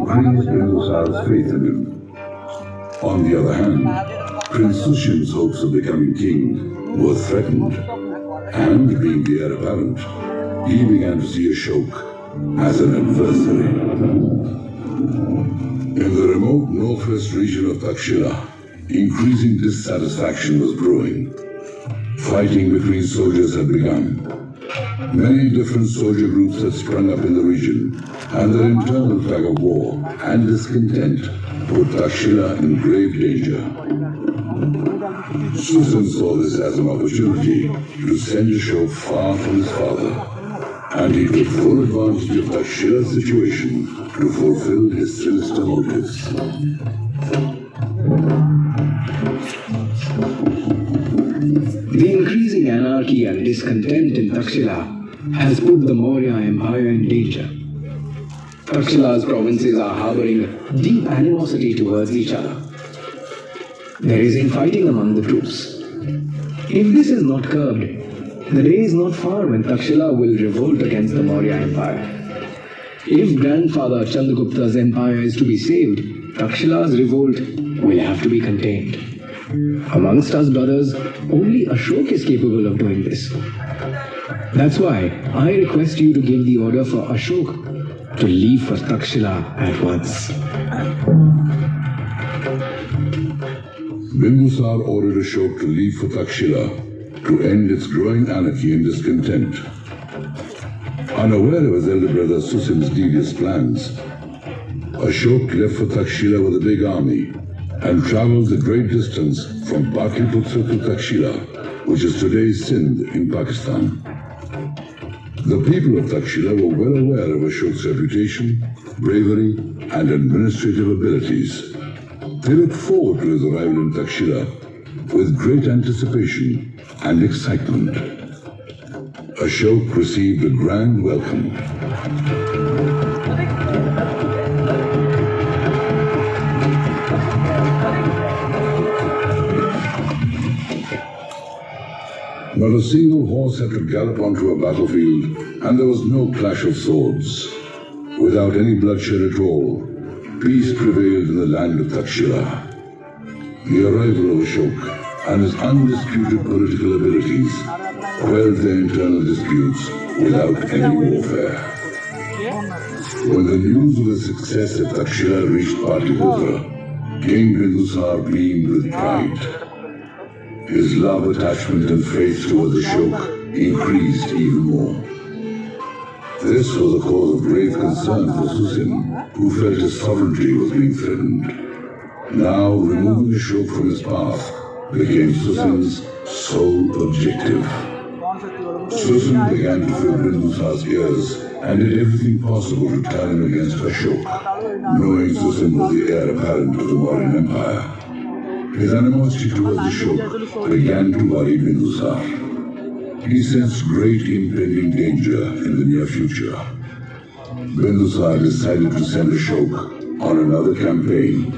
increased Bindusar's faith in him. On the other hand, Prince Sushin's hopes of becoming king were threatened, and being the heir apparent, he began to see Ashoka as an adversary. In the remote northwest region of Takshila, increasing dissatisfaction was brewing. Fighting between soldiers had begun. Many different soldier groups had sprung up in the region, and their internal tug of war and discontent put Takshila in grave danger. Susan saw this as an opportunity to send Ashoka far from his father, and he took full advantage of Takshila's situation to fulfill his sinister motives. The increasing anarchy and discontent in Takshila has put the Maurya Empire in danger. Takshila's provinces are harboring deep animosity towards each other. There is infighting among the troops. If this is not curbed, the day is not far when Takshila will revolt against the Maurya Empire. If grandfather Chandragupta's empire is to be saved, Takshila's revolt will have to be contained. Amongst us brothers, only Ashoka is capable of doing this. That's why I request you to give the order for Ashoka to leave for Takshila at once. Bindusar ordered Ashoka to leave for Takshila to end its growing anarchy and discontent. Unaware of his elder brother Susim's devious plans, Ashoka left for Takshila with a big army and travelled the great distance from Patliputra to Takshila, which is today's Sindh in Pakistan. The people of Takshila were well aware of Ashoka's reputation, bravery, and administrative abilities. They looked forward to his arrival in Takshila with great anticipation and excitement. Ashoka received a grand welcome. Not a single horse had to gallop onto a battlefield, and there was no clash of swords. Without any bloodshed at all, peace prevailed in the land of Takshila. The arrival of Ashoka and his undisputed political abilities quelled their internal disputes without any warfare. When the news of the success at Takshila reached Patliputra, King Bindusar beamed with pride. His love, attachment and faith towards Ashoka increased even more. This was a cause of grave concern for Susim, who felt his sovereignty was being threatened. Now, removing Ashoka from his path became Susim's sole objective. Susim began to fill Bindusar's ears and did everything possible to turn him against Ashoka, knowing Susim was the heir apparent of the Mauryan Empire. His animosity towards Ashoka began to worry Bindusar. He sensed great impending danger in the near future. Bindusar decided to send Ashoka on another campaign.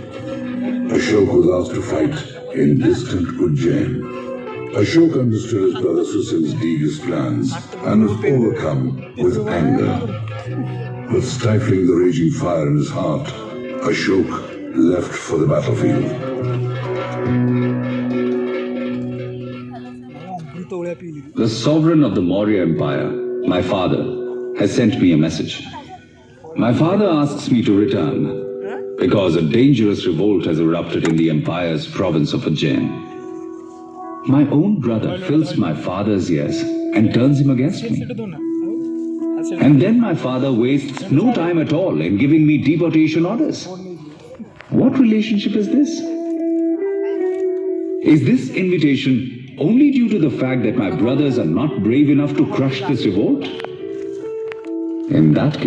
Ashoka was asked to fight in distant Ujjain. Ashoka understood his brother Susim's devious plans and was overcome with anger. But stifling the raging fire in his heart, Ashoka left for the battlefield. The sovereign of the Maurya Empire, my father, has sent me a message. My father asks me to return because a dangerous revolt has erupted in the empire's province of Ujjain. My own brother fills my father's ears and turns him against me. And then my father wastes no time at all in giving me deportation orders. What relationship is this? Is this invitation only due to the fact that my brothers are not brave enough to crush this revolt? In that case,